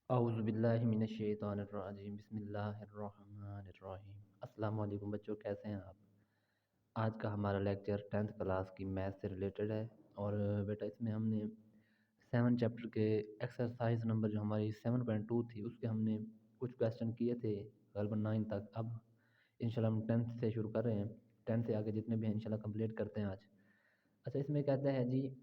औज़ुबिल्लाहिमिनश्शैतानिर्रजीम बिस्मिल्लाहिर्रहमानिर्रहीम। अस्सलाम वालेकुम बच्चों, कैसे हैं आप? आज का हमारा लेक्चर 10th क्लास की मैथ से रिलेटेड है। और बेटा इसमें हमने 7 चैप्टर के एक्सरसाइज नंबर जो हमारी 7.2 थी उसके हमने कुछ क्वेश्चन किए थे गलबन 9 तक। अब इंशाल्लाह हम 10th से शुरू कर रहे हैं। 10th से आगे जितने भी हैं इंशाल्लाह कंप्लीट करते हैं आज। अच्छा, इसमें कहते हैं जी,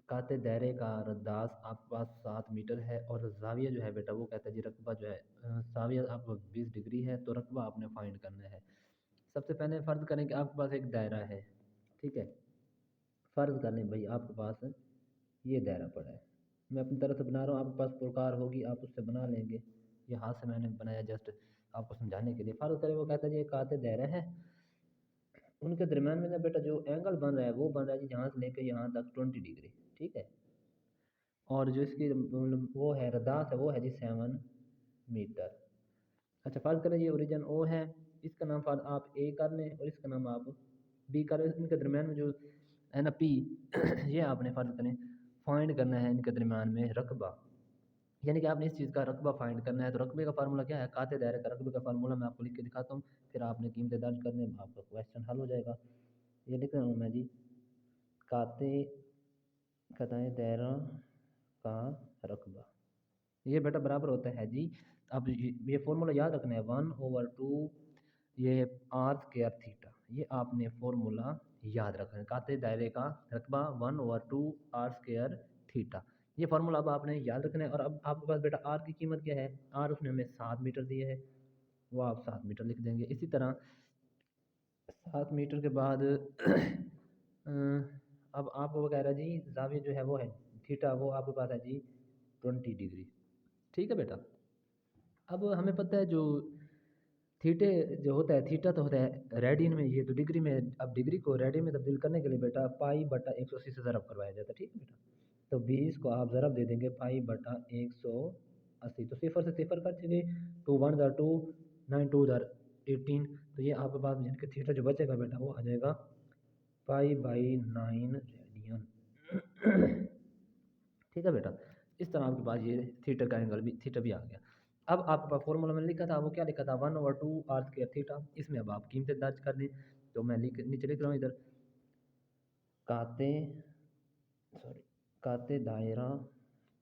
काते दायरे का रद्दास आपके पास 7 मीटर है और ज़ाविया जो है बेटा वो कहता है जी रकबा जो है ज़ाविया आपको 20 डिग्री है, तो रकबा आपने फाइंड करना है। सबसे पहले फ़र्ज़ करें कि आपके पास एक दायरा है, ठीक है। फ़र्ज़ कर लें भाई आपके पास ये दायरा पड़ा है, मैं अपनी तरफ से बना रहा हूँ, आपके पास पुरकार होगी आप उससे बना लेंगे। ये हाथ से मैंने बनाया जस्ट आपको समझाने के लिए। फ़र्ज़ करें वो कहता है जी एक काते दायरा है, उनके दरमियान में ना बेटा जो एंगल बन रहा है वो बन रहा है जी यहाँ से लेकर यहाँ तक 20 डिग्री, ठीक है। और जो इसकी वो है रदास है वो है जी 7 मीटर। अच्छा, फ़र्ज़ करें ये ओरिजिन ओ है, इसका नाम फ़र्ज़ आप ए कर लें और इसका नाम आप बी कर लें। इनके दरमियान में जो है ना पी ये आपने फ़र्ज़ करें फाइंड करना है इनके दरमियान में रकबा, यानी कि आपने इस चीज़ का रकबा फाइंड करना है। तो रकबे का फार्मूला क्या है? काते दायरे का रकबे का फार्मूला मैं आपको लिख के दिखाता हूँ, फिर आपने कीमतें दर्ज करने, आपका क्वेश्चन हल हो जाएगा। ये लिख रहा हूँ मैं जी, काते कताए दायरा का रकबा ये बेटा बराबर होता है जी। अब ये फॉर्मूला याद रखना है 1/2 ये आर स्क्वायर थीटा, ये आपने फॉर्मूला याद रखना है। काते दायरे का रकबा 1/2 आर स्क्वायर थीटा, ये फार्मूला अब आपने याद रखना है। और अब आपके पास बेटा आर की कीमत क्या है? आर उसने हमें 7 मीटर दिए है, वो आप 7 मीटर लिख देंगे। इसी तरह 7 मीटर के बाद अब आपको वो कह रहा है जी जाविया जो है वो है थीटा, वो आपके पास है जी 20 डिग्री, ठीक है बेटा। अब हमें पता है जो थीटे जो होता है, थीटा तो होता है रेडियन में, ये तो डिग्री में। अब डिग्री को रेडियन में तब्दील करने के लिए बेटा पाई बटा 180 से ज़रब करवाया जाता है, ठीक है बेटा। तो 20 को आप ज़रब दे देंगे पाई बटा 180, तो सिफर से सिफर कर देंगे, 2 1 दर 2, 9 2 दर 18, तो ये आपके पास जिनके थीटा जो बचेगा बेटा वो आ जाएगा पाई बाई 9 रेडियन। ठीक है बेटा, इस तरह आपके पास ये थीटा का एंगल भी, थीटा भी आ गया। अब आपके पास फॉर्मूला मैंने लिखा था वो क्या लिखा था? 1/2 आर स्क्वायर थीटा। इसमें अब आप कीमतें दर्ज कर दें, तो मैं नीचे लिख रहा हूँ इधर, काते सॉरी काते दायरा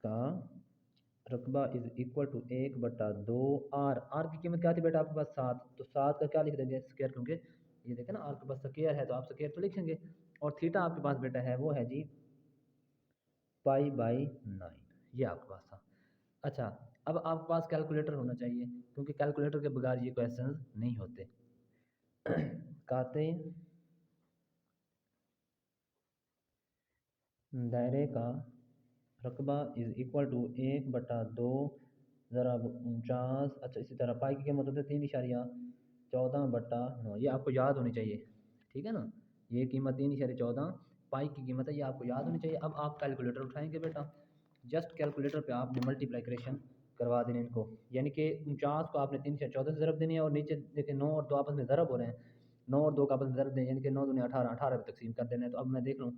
का रकबा is equal to 1/2 R. R की कीमत क्या थी बेटा आपके पास? 7, तो 7 का क्या लिख देंगे? स्क्वायर, क्योंकि ये देखें ना आर के पास स्क्वायर है तो आप स्क्वायर तो लिखेंगे। और थीटा आपके पास बेटा है वो है जी पाई बाई 9, ये आपके पास था। अच्छा, अब आपके पास कैलकुलेटर होना चाहिए, क्योंकि कैलकुलेटर के बगैर ये क्वेश्चन नहीं होते। काते दायरे का रकबा इज इक्वल टू 1/2 ज़रा 49। अच्छा, इसी तरह पाई की कीमत होती है 3.14/9, ये आपको याद होनी चाहिए, ठीक है ना। ये कीमत 3.14 पाई की कीमत है, ये आपको याद होनी चाहिए। अब आप कैलकुलेटर उठाएंगे बेटा, जस्ट कैलकुलेटर पे आपने मल्टीप्लिकेशन करवा देने इनको, यानी कि 49 को आपने 3 से 14 से ज़रब देनी है, और नीचे देखिए 9 और 2 आपस में ज़रब हो रहे हैं, 9 और 2 का आपस में ज़रब दें, यानी कि 9 दूनी 18, 18 पे तकसीम कर देना है। तो अब मैं देख लूँ,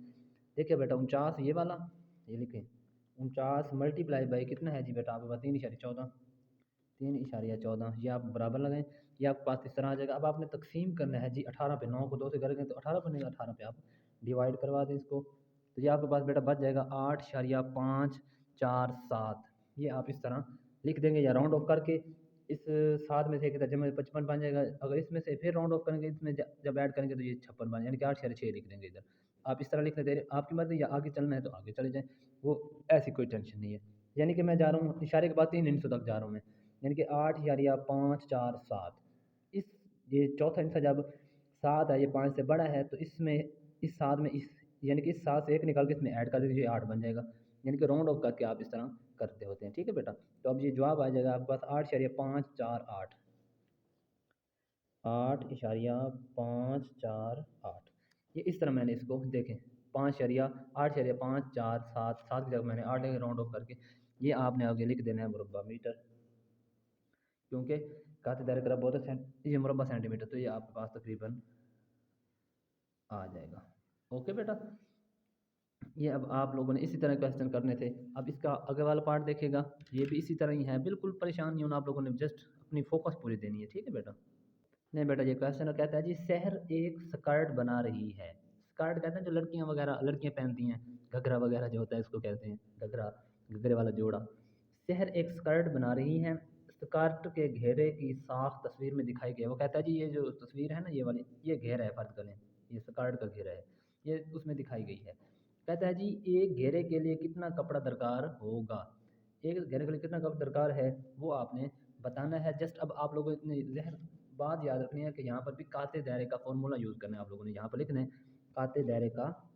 देखिए बेटा 49 ये वाला, ये लिखें 49 मल्टीप्लाई बाई कितना है जी बेटा आपके पास? 3.14, 3.14, ये आप बराबर लगाएं, ये आपके पास इस तरह आ जाएगा। अब आपने तकसीम करना है जी 18 पे, 9 को 2 से करेंगे तो 18 बनेगा, 18 पे आप डिवाइड करवा दें इसको, तो ये आपके पास बेटा बच जाएगा 8.547। ये आप इस तरह लिख देंगे, या राउंड ऑफ करके इस 7 में से जब 55 बन जाएगा, अगर इसमें से फिर राउंड ऑफ करेंगे, इसमें जब ऐड करेंगे तो ये 56 बन, यानी कि 8/6 लिख देंगे इधर। आप इस तरह लिखने दे रहे, आपकी मर्जी, या आगे चलना है तो आगे चले जाएँ, वो ऐसी कोई टेंशन नहीं है। यानी कि मैं जा रहा हूँ इशारे के बाद 3 हिस्सों तक जा रहा हूँ मैं, यानी कि 8.547। इस ये चौथा हिस्सा जब 7 है, ये 5 से बड़ा है, तो इसमें इस 7 में इस यानी कि इस 7 से 1 निकाल के इसमें ऐड कर दीजिए, 8 बन जाएगा। यानी कि राउंड ऑफ करके आप इस तरह करते होते हैं, ठीक है बेटा। तो अब ये जवाब आ जाएगा आपके पास 8.548, 8.548। ये इस तरह मैंने इसको देखें, 8.547, 7 की जगह मैंने 8 राउंड ऑफ करके ये आपने आगे लिख देना है मुरब्बा मीटर, क्योंकि काते दायरे का बहुत है ये मुरब्बा सेंटीमीटर, तो ये आपके पास तकरीबन आ जाएगा। ओके बेटा, ये अब आप लोगों ने इसी तरह क्वेश्चन करने थे। अब इसका आगे वाला पार्ट देखिएगा, ये भी इसी तरह ही है, बिल्कुल परेशान नहीं होना आप लोगों ने, जस्ट अपनी फोकस पूरी देनी है, ठीक है बेटा। नहीं बेटा, ये क्वेश्चन कहता है जी, शहर एक स्कर्ट बना रही है। स्कर्ट कहते हैं जो लड़कियां वगैरह लड़कियां पहनती हैं, घघरा वगैरह जो होता है इसको कहते हैं घघरा, घघरे वाला जोड़ा। शहर एक स्कर्ट बना रही है, स्कर्ट के घेरे की साख तस्वीर में दिखाई गई है। वो कहता है जी, ये जो तस्वीर है ना, ये वाली, ये घेरा है, फर्ज करें ये स्कर्ट का घेरा है, ये उसमें दिखाई गई है। कहता है जी, एक घेरे के लिए कितना कपड़ा दरकार होगा। एक घेरे के लिए कितना कपड़ा दरकार है वो आपने बताना है। जस्ट अब आप लोगों ने जहर बात याद रखनी है कि यहाँ पर भी काते दायरे का फॉर्मूला यूज़ करना है आप लोगों ने। यहाँ पर लिखना है काते दायरे का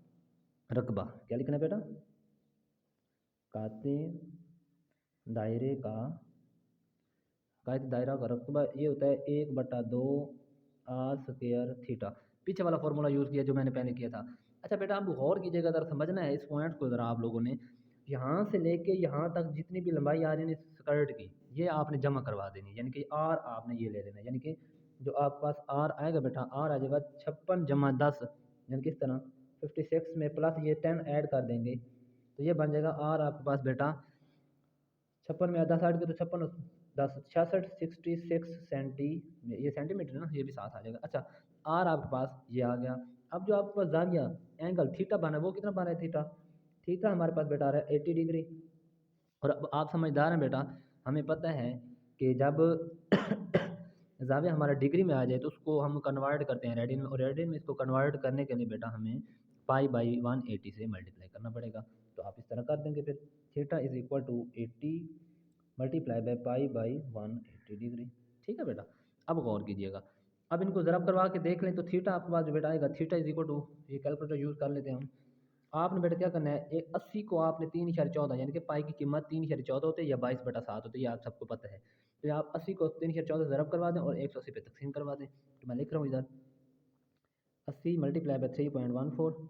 रकबा। क्या लिखना है बेटा? काते दायरे का, कायदे दायरा का रकबा ये होता है 1/2 आर स्क्वायर थीटा। पीछे वाला फॉर्मूला यूज़ किया जो मैंने पहले किया था। अच्छा बेटा, आप गौर कीजिएगा, ज़रा समझना है इस पॉइंट को ज़रा आप लोगों ने। यहाँ से लेके यहाँ तक जितनी भी लंबाई आ रही है ना स्कर्ट की, ये आपने जमा करवा देनी, यानी कि आर आपने ये ले लेना है। यानी कि जो आपके पास आर आएगा बेटा, आर आ जाएगा 56 जमा 10, यानी कि इस तरह 56 में प्लस ये 10 ऐड कर देंगे तो ये बन जाएगा आर आपके पास बेटा 56 में 10 ऐड के तो 56 10 66 66 सेंटी, ये सेंटीमीटर है ना, ये भी साथ आ जाएगा। अच्छा, आर आपके पास ये आ गया। अब जो आपके पास जाविया एंगल थीटा बना है वो कितना बना है थीटा? थीटा हमारे पास बेटा आ रहा है 80 डिग्री। और अब आप समझदार हैं बेटा, हमें पता है कि जब जाविया हमारा डिग्री में आ जाए तो उसको हम कन्वर्ट करते हैं रेडियन में, और रेडियन में इसको कन्वर्ट करने के लिए बेटा हमें पाई/180 से मल्टीप्लाई करना पड़ेगा। तो आप इस तरह कर देंगे फिर, theta is equal to 80 multiply by पाई/180 डिग्री। ठीक है बेटा, अब गौर कीजिएगा, अब इनको ज़रब करवा के देख लें तो थीटा आपके पास जो बेटा आएगा, थीटा इज इक्वल टू, ये कैलकुलेटर यूज़ कर लेते हैं हम। आपने बेटा क्या करना है, एक 80 को आपने 3/14, यानी कि पाई की कीमत 3/14 होती है या 22/7 होती है, ये आप सबको पता है। तो आप 80 को 3/14 ज़रब करवा दें और 180 पे तकसीम करवा दें। तो मैं लिख रहा हूँ इधर 80 मल्टीप्लाई बाई 3.14,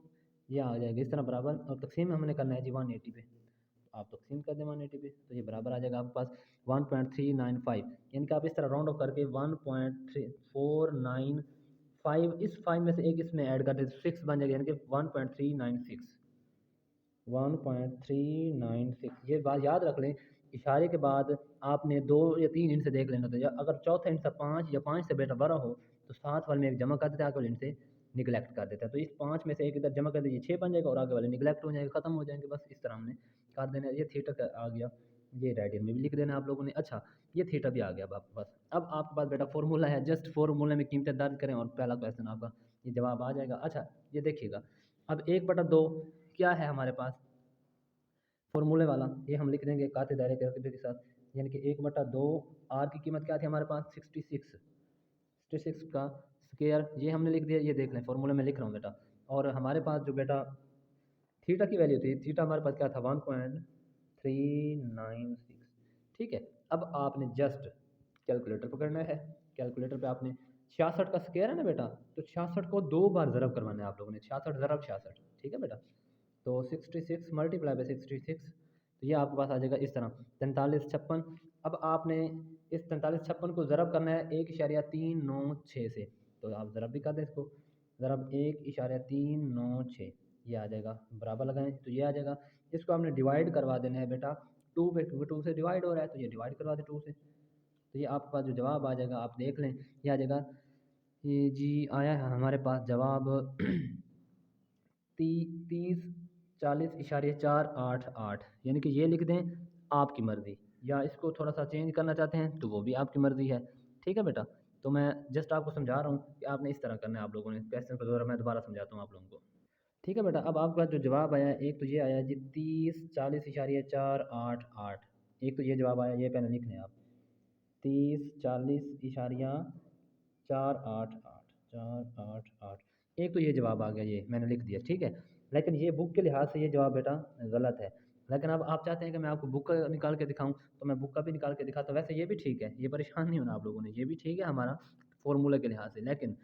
ये आ जाएगा इस तरह बराबर, और तकसीम में हमने करना है जी 180 पे। तो आप तकसीम कर दें 180 पे तो ये बराबर आ जाएगा आपके पास 1.395, यानी कि आप इस तरह राउंड ऑफ करके 1.495, इस 5 में से एक इसमें ऐड कर दें तो 6 बन जाएगा, यानी कि 1.396, 1.396। ये बात याद रख लें, इशारे के बाद आपने 2 या 3 इंट से देख लेना था, या अगर चौथा इंट से 5 या 5 से बेटा बड़ा हो तो साथ वाले में एक जमा कर देते हैं, आगे वाले इंट से निगलेक्ट कर देता है। तो इस 5 में से एक इधर जमा कर दीजिए, 6 बन जाएगा और आगे वाले निगलेक्ट हो जाएंगे, खत्म हो जाएंगे, बस इस तरह हमने कर देना है। ये थीटा का आ गया, ये रेडियन में भी लिख देना आप लोगों ने। अच्छा, ये थीटा भी आ गया अब आपके पास। अब आपके पास बेटा फॉर्मूला है, जस्ट फॉर्मूले में कीमतें दर्ज करें और पहला क्वेश्चन आपका ये जवाब आ जाएगा। अच्छा, ये देखिएगा, अब 1/2 क्या है हमारे पास फॉर्मूले वाला, ये हम लिख देंगे काते दायरे के रकबे के साथ, यानी कि 1/2 आर की कीमत क्या थी हमारे पास 66 का स्क्वायर, ये हमने लिख दिया, ये देख लें फॉर्मूले में लिख रहा हूँ बेटा। और हमारे पास जो बेटा थीटा की वैल्यू थी, थीटा हमारे पास क्या था 1.396। ठीक है, अब आपने जस्ट कैलकुलेटर पकड़ना है, कैलकुलेटर पे आपने 66 का स्क्वायर है ना बेटा, तो 66 को 2 बार ज़रब करवाना है आप लोगों ने, 66 ज़रब 66, ठीक है बेटा। तो 66 मल्टीप्लाई बाई 66, तो ये आपके पास आ जाएगा इस तरह 4356। अब आपने इस 4356 को ज़रब करना है 1.396 से, तो आप ज़रब भी कर दें इसको, ज़रब 1.396, ये आ जाएगा, बराबर लगाएं तो ये आ जाएगा। इसको आपने डिवाइड करवा देना है बेटा 2 पे, 2 से डिवाइड हो रहा है तो ये डिवाइड करवा दें 2 से, तो ये आपके पास जो जवाब आ जाएगा आप देख लें, ये आ जाएगा, ये जी आया है हमारे पास जवाब 30 40.488, यानी कि ये लिख दें आपकी मर्ज़ी, या इसको थोड़ा सा चेंज करना चाहते हैं तो वो भी आपकी मर्ज़ी है। ठीक है बेटा, तो मैं जस्ट आपको समझा रहा हूँ कि आपने इस तरह करना है आप लोगों ने। क्वेश्चन को दोबारा मैं दोबारा समझाता हूँ आप लोगों को। ठीक है बेटा, अब आपके पास जो जवाब आया है, एक तो ये आया जी 30 40.488, एक तो ये जवाब आया, ये पहले लिख लें आप 30 40.488, एक तो ये जवाब आ गया, ये मैंने लिख दिया, ठीक है। लेकिन ये बुक के लिहाज से ये जवाब बेटा गलत है। लेकिन अब आप चाहते हैं कि मैं आपको बुक का निकाल के दिखाऊं तो मैं बुक का भी निकाल के दिखाता हूँ, वैसे ये भी ठीक है, ये परेशान नहीं होना आप लोगों ने, ये भी ठीक है हमारा फॉर्मूला के लिहाज से। लेकिन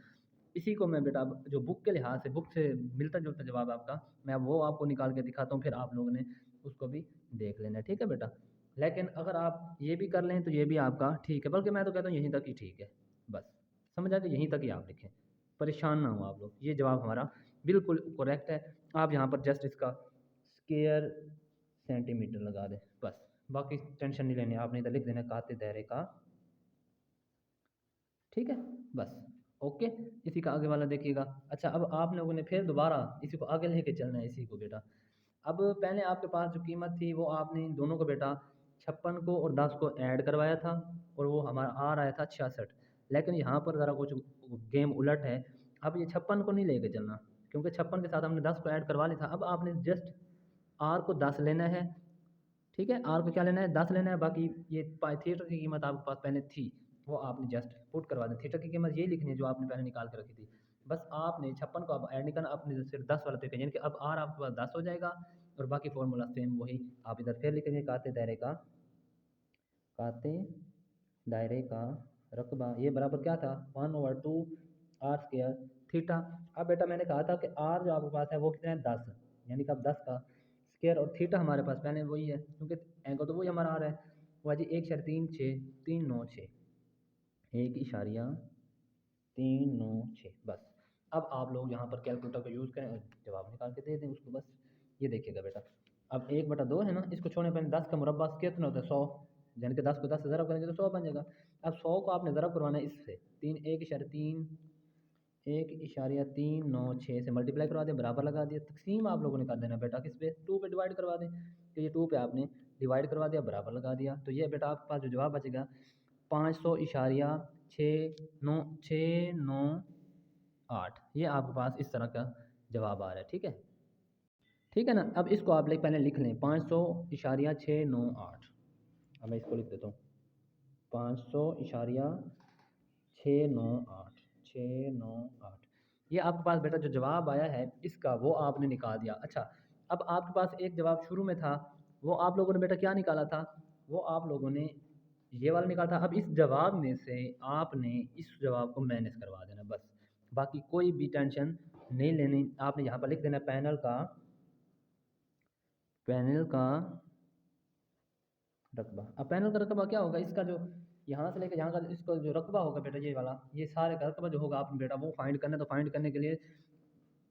इसी को मैं बेटा अब जो बुक के लिहाज से, बुक से मिलता जुलता जवाब आपका, मैं वो आपको निकाल के दिखाता हूँ, फिर आप लोगों ने उसको भी देख लेना है, ठीक है बेटा। लेकिन अगर आप ये भी कर लें तो ये भी आपका ठीक है, बल्कि मैं तो कहता हूँ यहीं तक ही ठीक है, बस समझ आ गया, यहीं तक ही आप लिखें, परेशान ना हो आप लोग। ये जवाब हमारा बिल्कुल करेक्ट है। आप यहाँ पर जस्ट इसका स्क्वायर सेंटीमीटर लगा दें बस, बाकी टेंशन नहीं लेनी, आपने इधर लिख देना काते दायरे का, ठीक है बस। ओके, इसी का आगे वाला देखिएगा। अच्छा, अब आप लोगों ने फिर दोबारा इसी को आगे लेके चलना है इसी को बेटा। अब पहले आपके पास जो कीमत थी वो आपने इन दोनों को बेटा 56 को और 10 को ऐड करवाया था और वो हमारा आ रहा था 66। लेकिन यहाँ पर ज़रा कुछ गेम उलट है। अब ये 56 को नहीं लेके चलना, क्योंकि 56 के साथ हमने 10 को ऐड करवा लिया था। अब आपने जस्ट आर को 10 लेना है, ठीक है, आर को क्या लेना है 10 लेना है। बाकी ये थिएटर की कीमत आपके पास पहले थी वो आपने जस्ट पुट करवा दी। थिएटर की कीमत यही लिखनी है जो आपने पहले निकाल कर रखी थी। बस आपने 56 को अब ऐड नहीं करना, आपने सिर्फ 10 वाला तरीका, यानी कि अब आर आपके पास 10 हो जाएगा और बाकी फॉर्मूला सेम वही आप इधर फिर लिखेंगे काते दायरे का, काते दायरे का रकबा, ये बराबर क्या था 1/2 आर स्क्वायर थीटा। अब बेटा मैंने कहा था कि आर जो आपके पास है वो कितना है 10, यानी कि अब 10 का स्क्वायर और थीटा हमारे पास पहले वही है क्योंकि एंगल तो वही हमारा आ रहा है, वो है जी 1/39396 बस। अब आप लोग यहाँ पर कैलकुलेटर का यूज़ करें और जवाब निकाल के दे दें उसको बस। ये देखिएगा बेटा, अब 1/2 है ना, इसको छोड़ने पर 10 का मुरब्बा कितना होता है 100, यानी कि 10 को 10 से ज़रब करेंगे तो 100 बन जाएगा। अब 100 को आपने ज़रब करवाना है इससे 1.396 से मल्टीप्लाई करवा दें, बराबर लगा दिया। तकसीम आप लोगों ने कर देना बेटा किस पे 2 पे डिवाइड करवा दें, तो ये 2 पे आपने डिवाइड करवा दिया, बराबर लगा दिया। तो ये बेटा आपके पास जो जवाब बचेगा 500.6968, ये आपके पास इस तरह का जवाब आ रहा है, ठीक है, ठीक है ना। अब इसको आप पहले लिख लें 500.698। अब मैं इसको लिख देता हूँ 500.698 ये आपके पास बेटा जो जवाब आया है इसका वो आपने निकाल दिया। अच्छा, अब आपके पास एक जवाब शुरू में था, वो आप लोगों ने बेटा क्या निकाला था, वो आप लोगों ने ये वाला निकाला था। अब इस जवाब में से आपने इस जवाब को मैनेज करवा देना बस, बाकी कोई भी टेंशन नहीं लेनी। आपने यहाँ पर लिख देना पैनल का रकबा। अब पैनल का रकबा क्या होगा, इसका जो यहाँ से लेकर यहाँ का इसका जो रकबा होगा बेटा ये वाला, ये सारे का रकबा जो होगा आपने बेटा वो फाइंड करना है। तो फाइंड करने के लिए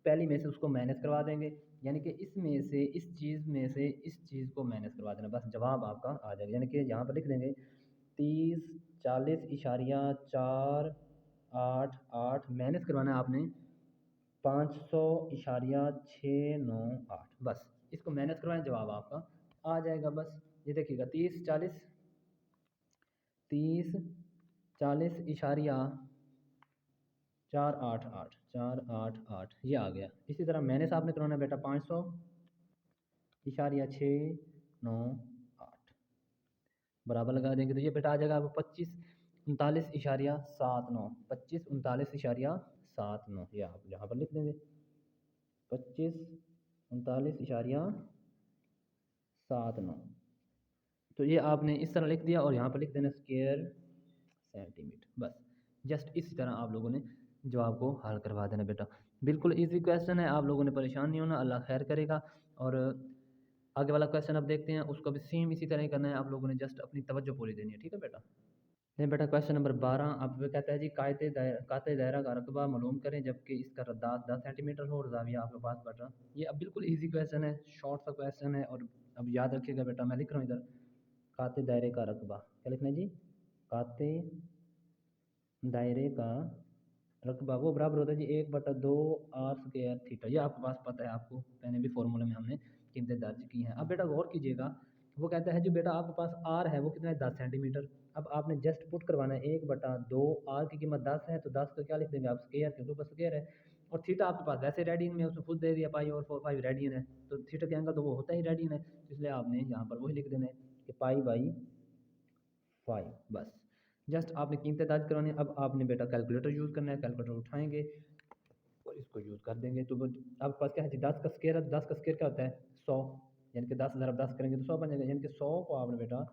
पहली में से उसको माइनस करवा देंगे, यानी कि इसमें से इस चीज़ में से इस चीज़ को माइनस करवा देना, बस जवाब आपका आ जाएगा। यानी कि यहाँ पर लिख देंगे 30 40.488 माइनस करवाना है आपने 500.698 बस, इसको माइनस करवाएं जवाब आपका आ जाएगा बस। ये देखिएगा 30 40 488 ये आ गया। इसी तरह माइनस आपने करवाना बेटा 500.698 बराबर लगा देंगे तो ये बेटा आ जाएगा आपको 2539.79 ये आप यहाँ पर लिख देंगे 2539.79। तो ये आपने इस तरह लिख दिया और यहाँ पर लिख देना स्क्वायर सेंटीमीटर बस। जस्ट इसी तरह आप लोगों ने जवाब को हल करवा देना बेटा, बिल्कुल इजी क्वेश्चन है, आप लोगों ने परेशान नहीं होना, अल्लाह खैर करेगा। और आगे वाला क्वेश्चन अब देखते हैं, उसको भी सेम इसी तरह ही करना है, आप लोगों ने जस्ट अपनी तवज्जो पूरी देनी है, ठीक है बेटा। नहीं बेटा, क्वेश्चन नंबर 12 आप कहता है जी काते दायरा का रकबा मालूम करें जबकि इसका रद्दात 10 सेंटीमीटर हो और जाविया आपके पास बटा। ये अब बिल्कुल इजी क्वेश्चन है, शॉर्ट सा क्वेश्चन है। और अब याद रखिएगा बेटा, मैं लिख रहा हूँ इधर काते दायरे का रकबा, क्या लिखना है जी, काते दायरे का रकबा वो बराबर होता है जी 1/2 आर स्क्वायर थीटा। ये आपके पास पता है, आपको पहले भी फॉर्मूले में हमने कीमतें दर्ज की हैं। अब बेटा गौर कीजिएगा, वो कहता है जो बेटा आपके पास आर है वो कितना है 10 सेंटीमीटर। अब आपने जस्ट पुट करवाना है 1/2 आर की कीमत 10 है तो 10 का क्या लिख देंगे आप स्क्वायर, क्योंकि ऊपर स्क्वायर है। और थीटा आपके पास वैसे रेडियन में उसने खुद दे दिया पाई और 5 रेडियन है, तो थीटा के एंगल तो वो होता ही रेडियन है, इसलिए आपने यहाँ पर वही लिख देना है कि पाई/5 बस। जस्ट आपने कीमतें दर्ज करवानी है। अब आपने बेटा कैलकुलेटर यूज़ करना है, कैलकुलेटर उठाएंगे और इसको यूज़ कर देंगे। तो आपके पास क्या है जी 10 का स्क्वायर है, 10 का स्क्वायर क्या होता है 100, यानी कि 10 ज़रा 10 करेंगे तो 100 बन जाएगा। यानी कि 100 को आपने बेटा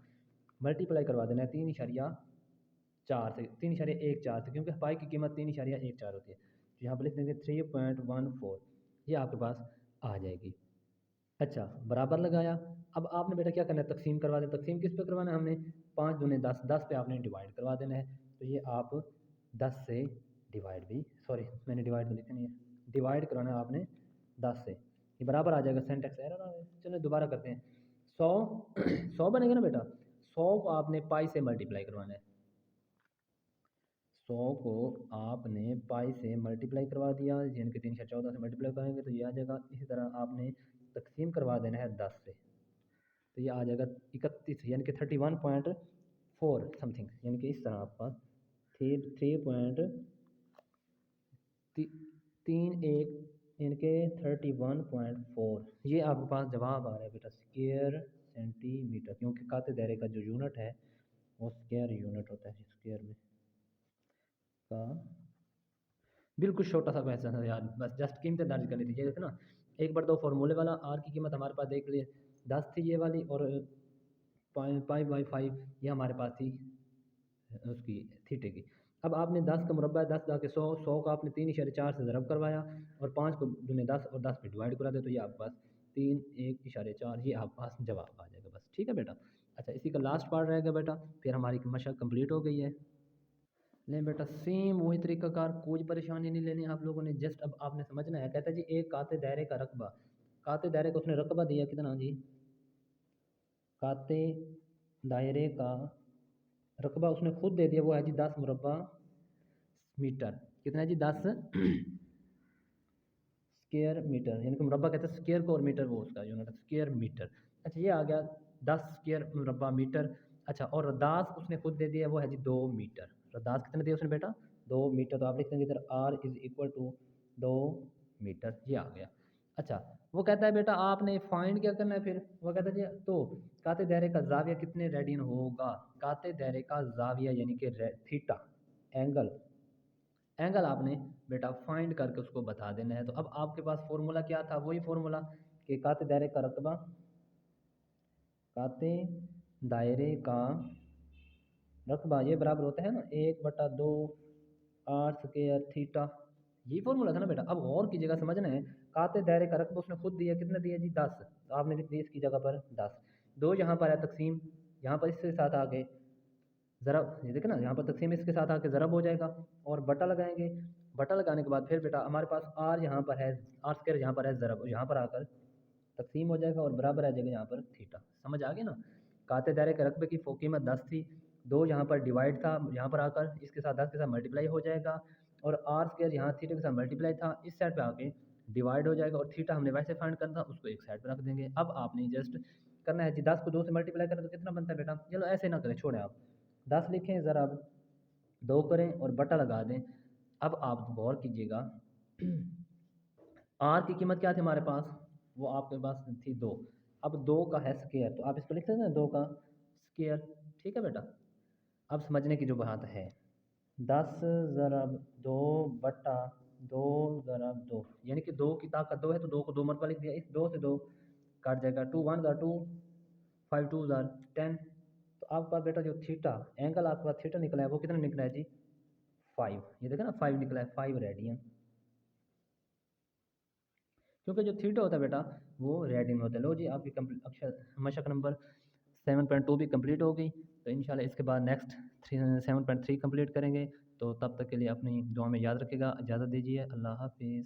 मल्टीप्लाई करवा देना है 3.4 से, 3.14 से, क्योंकि पाई की कीमत 3.14 होती है। तो यहाँ पर लिख देंगे 3.14, ये आपके पास आ जाएगी। अच्छा, बराबर लगाया। अब आपने बेटा क्या करना है तकसीम करवा दें। तकसीम किस पे करवाना है हमने 5 दूने 10, 10 पे आपने डिवाइड करवा देना है। तो ये आप 10 से डिवाइड भी, सॉरी मैंने डिवाइड तो लिखा नहीं है, डिवाइड कराना है आपने 10 से। ये बराबर आ जाएगा, सिंटैक्स एरर आ गया। चलो दोबारा करते हैं। 100 100 बनेगा ना बेटा, 100 को आपने पाई से मल्टीप्लाई करवाना है। 100 को आपने पाई से मल्टीप्लाई करवा दिया, यानी कि 314 से मल्टीप्लाई करेंगे तो ये आ जाएगा। इसी तरह आपने तकसीम करवा देना है 10 से, तो ये आ जाएगा 31, यानी कि 31.4 समथिंग, यानी कि इस तरह आपका 3.31, यानी कि 31.4, ये आपके पास जवाब आ रहा है बेटा, स्क्वायर सेंटीमीटर, क्योंकि काते दायरे का जो यूनिट है वो स्क्वायर यूनिट होता है। स्क्वायर में का बिल्कुल छोटा सा क्वेश्चन है यार, बस जस्ट कीमतें दर्ज करनी थी। ये देखो ना, 1/2 फार्मूले वाला, आर की कीमत हमारे पास देख लिए 10 थी ये वाली, और पाई बाई 5 ये हमारे पास थी उसकी थीटे की। अब आपने 10 का मुरब्बा है, 10 जाके 100, 100 का आपने 3.4 से ज़रब करवाया, और 5 को दूने 10 और 10 पे डिवाइड करा दे, तो ये आपके पास 3.1.4, ये आपके पास जवाब आ जाएगा। बस ठीक है बेटा। अच्छा, इसी का लास्ट पार्ट रहेगा बेटा, फिर हमारी मशक कंप्लीट हो गई है। नहीं बेटा, सेम वही तरीकाकार, कोई परेशानी नहीं लेनी आप लोगों ने, जस्ट अब आपने समझना है। कहता है जी एक काते दायरे का रकबा, काते दायरे का उसने रकबा दिया कितना जी, काते दायरे का रकबा उसने खुद दे दिया, वो है जी 10 मुरब्बा मीटर। कितना है जी 10 स्क्वायर मीटर, यानी कि मुरब्बा कहते हैं स्क्वायर को, और मीटर वो उसका यूनिट है, स्क्वायर मीटर। अच्छा, ये आ गया 10 स्क्वायर मुरब्बा मीटर। अच्छा, और रदास उसने खुद दे दिया, वो है जी 2 मीटर। रदास कितने दिया उसने बेटा, 2 मीटर, तो आप लिख देंगे इधर R is equal to 2 metre, ये आ गया। अच्छा, वो कहता है बेटा आपने फाइंड क्या करना है फिर, वो कहता है जी तो काते दायरे का जाविया कितने रेडियन होगा, काते दायरे का जाविया यानी कि थीटा, एंगल, एंगल आपने बेटा फाइंड करके उसको बता देना है। तो अब आपके पास फॉर्मूला क्या था, वही फॉर्मूला कि काते दायरे का रकबा, काते दायरे का रकबा ये बराबर होता है ना 1/2 आर स्क्वायर थीटा, यही फॉर्मूला था ना बेटा। अब और की जगह समझना है, काते दायरे का रकबा उसने खुद दिया, कितना दिया जी 10, तो आपने लिख दिया इसकी जगह पर 10। 2 यहाँ पर है तकसीम, यहाँ पर इसके साथ आगे ज़रब, ये देखे ना यहाँ पर तकसीम इसके साथ आके ज़रब हो जाएगा, और बटा लगाएंगे। बटा लगाने के बाद फिर बेटा हमारे पास आर यहाँ पर है, आर स्क्वायर यहाँ पर है, ज़रब यहाँ पर आकर तकसीम हो जाएगा, और बराबर आ जाएगा यहाँ पर थीटा। समझ आ गया ना, काते दायरे के रकबे की कीमत 10 थी, 2 यहाँ पर डिवाइड था, यहाँ पर आकर इसके साथ 10 के साथ मल्टीप्लाई हो जाएगा, और आर स्क्वायर यहाँ थीटा के साथ मल्टीप्लाई था, इस साइड पे आके डिवाइड हो जाएगा, और थीटा हमने वैसे फाइंड करना था, उसको एक साइड पर रख देंगे। अब आपने जस्ट करना है जी 10 को 2 से मल्टीप्लाई करें तो कितना बनता है बेटा, चलो ऐसे ना करें, छोड़ें आप 10 लिखें ज़रा, अब 2 करें और बटा लगा दें। अब आप गौर कीजिएगा, आर की कीमत क्या थी हमारे पास, वो आपके पास थी 2, अब 2 का है स्क्वायर, तो आप इसको लिख सकते हैं 2 का स्क्वायर। ठीक है बेटा, अब समझने की जो बात है, 10 ज़रब 2 बटा 2 ज़रब 2, यानी कि 2 की ताकत 2 है, तो 2 को 2 मरतबा लिख दिया, इस 2 से 2 काट जाएगा, 2 1 ज़ा 2, 5 2 ज़ा 10। तो आपके पास बेटा जो थीटा एंगल आपके पास थीटा निकला है, वो कितना निकला है जी 5, ये देखा ना 5 निकला है, 5 रेडियन, क्योंकि जो थीटा होता है बेटा वो रेडियन होता है। लो जी, आपकी अक्षर मशक नंबर 7.2 भी कंप्लीट हो गई, तो इंशाल्लाह इसके बाद नेक्स्ट 7.3 कंप्लीट करेंगे। तो तब तक के लिए अपनी दुआ में याद रखिएगा, इजाज़त दीजिए, अल्लाह हाफिज़।